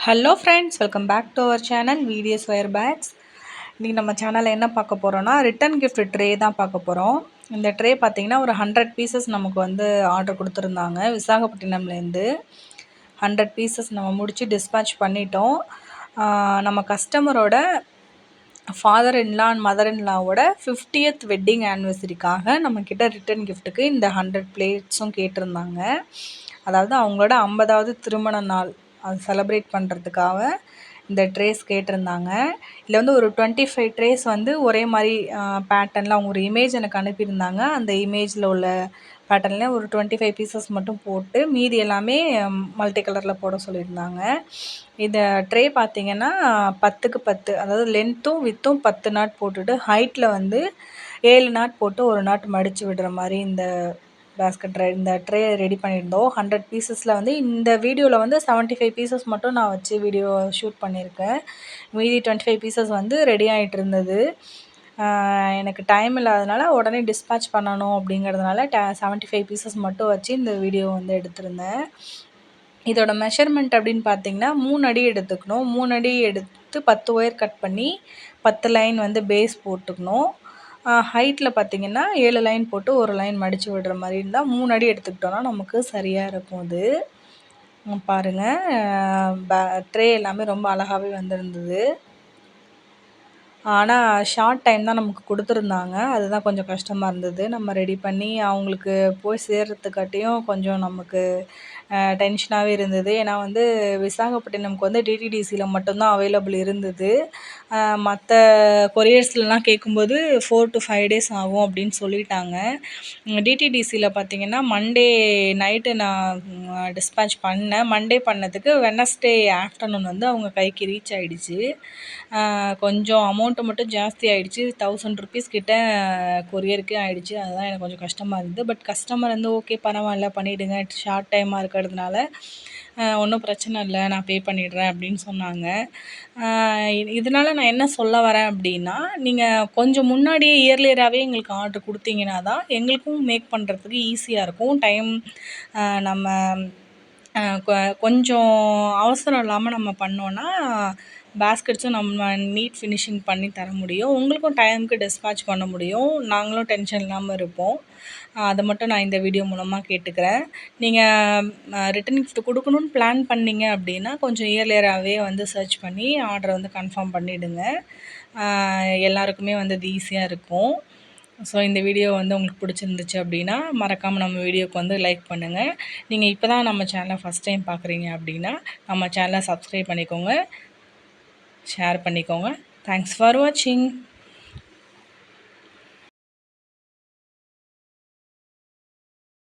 Hello friends, welcome back to our channel VDS Wear Bags. இன்றைக்கி நம்ம சேனலில் என்ன பார்க்க போகிறோன்னா, ரிட்டன் கிஃப்ட் ட்ரே தான் பார்க்க போகிறோம். இந்த ட்ரே பார்த்திங்கன்னா ஒரு 100 பீசஸ் நமக்கு வந்து ஆர்டர் கொடுத்துருந்தாங்க விசாகப்பட்டினம்லேருந்து. 100 பீசஸ் நம்ம முடித்து டிஸ்பேட்ச் பண்ணிட்டோம். நம்ம கஸ்டமரோட ஃபாதர் இன்லா அண்ட் மதர் இன்லாவோட 50th வெட்டிங் ஆனிவர்சரிக்காக நம்மக்கிட்ட ரிட்டன் கிஃப்ட்டுக்கு இந்த 100 பிளேட்ஸும் கேட்டிருந்தாங்க. அதாவது அவங்களோட 50வது திருமண நாள் அது செலிப்ரேட் பண்ணுறதுக்காக இந்த ட்ரேஸ் கேட்டிருந்தாங்க. இதில் வந்து ஒரு 25 ட்ரேஸ் வந்து ஒரே மாதிரி பேட்டர்னில் அவங்க ஒரு இமேஜ் எனக்கு அனுப்பியிருந்தாங்க. அந்த இமேஜில் உள்ள பேட்டர்னில் ஒரு 25 பீசஸ் மட்டும் போட்டு மீதி எல்லாமே மல்டி கலரில் போட சொல்லியிருந்தாங்க. இந்த ட்ரே பார்த்திங்கன்னா 10க்கு 10, அதாவது லென்த்தும் வித்தும் 10 நாட் போட்டுட்டு ஹைட்டில் வந்து 7 நாட் போட்டு ஒரு நாட் மடித்து விடுற மாதிரி இந்த இந்த ட்ரே ரெடி பண்ணியிருந்தோம். 100 பீசஸில் வந்து இந்த வீடியோவில் வந்து 75 பீசஸ் மட்டும் நான் வச்சு வீடியோ ஷூட் பண்ணியிருக்கேன். மீதி 25 பீசஸ் வந்து ரெடி ஆகிட்டு இருந்தது. எனக்கு டைம் இல்லாதனால உடனே டிஸ்பேட்ச் பண்ணணும் அப்படிங்கிறதுனால 75 பீசஸ் மட்டும் வச்சு இந்த வீடியோ வந்து எடுத்திருந்தேன். இதோட மெஷர்மெண்ட் அப்படின்னு பார்த்திங்கன்னா 3 அடி எடுத்துக்கணும். 3 அடி எடுத்து 10 ஒயர் கட் பண்ணி 10 லைன் வந்து பேஸ் போட்டுக்கணும். ஹைட்டில் பார்த்திங்கன்னா 7 லைன் போட்டு ஒரு லைன் மடித்து விடுற மாதிரி இருந்தால் 3 அடி எடுத்துக்கிட்டோன்னா நமக்கு சரியாக இருக்கும். அது பாருங்கள், ட்ரே எல்லாமே ரொம்ப அழகாகவே வந்திருந்தது. ஆனால் ஷார்ட் டைம் தான் நமக்கு கொடுத்துருந்தாங்க. அதுதான் கொஞ்சம் கஷ்டமாக இருந்தது. நம்ம ரெடி பண்ணி அவங்களுக்கு போய் சேர்றதுக்காட்டியும் கொஞ்சம் நமக்கு டென்ஷனாகவே இருந்தது. ஏன்னா வந்து விசாகப்பட்டினம்க்கு வந்து டிடிடிசியில் மட்டும்தான் அவைலபிள் இருந்தது. மற்ற கொரியர்ஸ்லலாம் கேட்கும்போது 4 to 5 டேஸ் ஆகும் அப்படின்னு சொல்லிட்டாங்க. டிடிடிசியில் பார்த்திங்கன்னா மண்டே நைட்டு நான் டிஸ்பேட்ச் பண்ணேன். மண்டே பண்ணதுக்கு வெட்னஸ்டே ஆஃப்டர்நூன் வந்து அவங்க கைக்கு ரீச் ஆகிடுச்சு. கொஞ்சம் அமௌண்ட்டு மட்டும் ஜாஸ்தி ஆகிடுச்சு. 1000 ருபீஸ் கிட்ட கொரியருக்கே ஆகிடுச்சு. அதுதான் எனக்கு கொஞ்சம் கஷ்டமாக இருந்தது. பட் கஸ்டமர் வந்து ஓகே பரவாயில்ல பண்ணிவிடுங்க, ஷார்ட் டைமாக இருக்கிறதுனால ஒன்றும் பிரச்சனை இல்லை, நான் பே பண்ணிடுறேன் அப்படின்னு சொன்னாங்க. இதனால் நான் என்ன சொல்ல வரேன் அப்படின்னா, நீங்கள் கொஞ்சம் முன்னாடியே இயர்லியராகவே எங்களுக்கு ஆர்டர் கொடுத்தீங்கன்னா தான் எங்களுக்கும் மேக் பண்ணுறதுக்கு ஈஸியாக இருக்கும். டைம் நம்ம கொஞ்சம் அவசரம் இல்லாமல் நம்ம பண்ணோன்னா பேஸ்கெட்ஸும் நம்ம நீட் ஃபினிஷிங் பண்ணி தர முடியும். உங்களுக்கும் டைமுக்கு டிஸ்பேட்ச் பண்ண முடியும். நாங்களும் டென்ஷன் இல்லாமல் இருப்போம். அதை மட்டும் நான் இந்த வீடியோ மூலமாக கேட்டுக்கிறேன். நீங்கள் ரிட்டன் கிஃப்ட் கொடுக்கணுன்னு பிளான் பண்ணிங்க அப்படின்னா கொஞ்சம் இயர்லியராகவே வந்து சர்ச் பண்ணி ஆர்டரை வந்து கன்ஃபார்ம் பண்ணிவிடுங்க. எல்லாருக்குமே வந்து இது ஈஸியாக இருக்கும். ஸோ இந்த வீடியோ வந்து உங்களுக்கு பிடிச்சிருந்துச்சு அப்படின்னா மறக்காமல் நம்ம வீடியோக்கு வந்து லைக் பண்ணுங்கள். நீங்கள் இப்போ தான் நம்ம சேனலை ஃபஸ்ட் டைம் பார்க்குறீங்க அப்படின்னா நம்ம சேனலை சப்ஸ்கிரைப் பண்ணிக்கோங்க, ஷேர் பண்ணிக்கோங்க. தேங்க்ஸ் ஃபார் வாட்சிங்.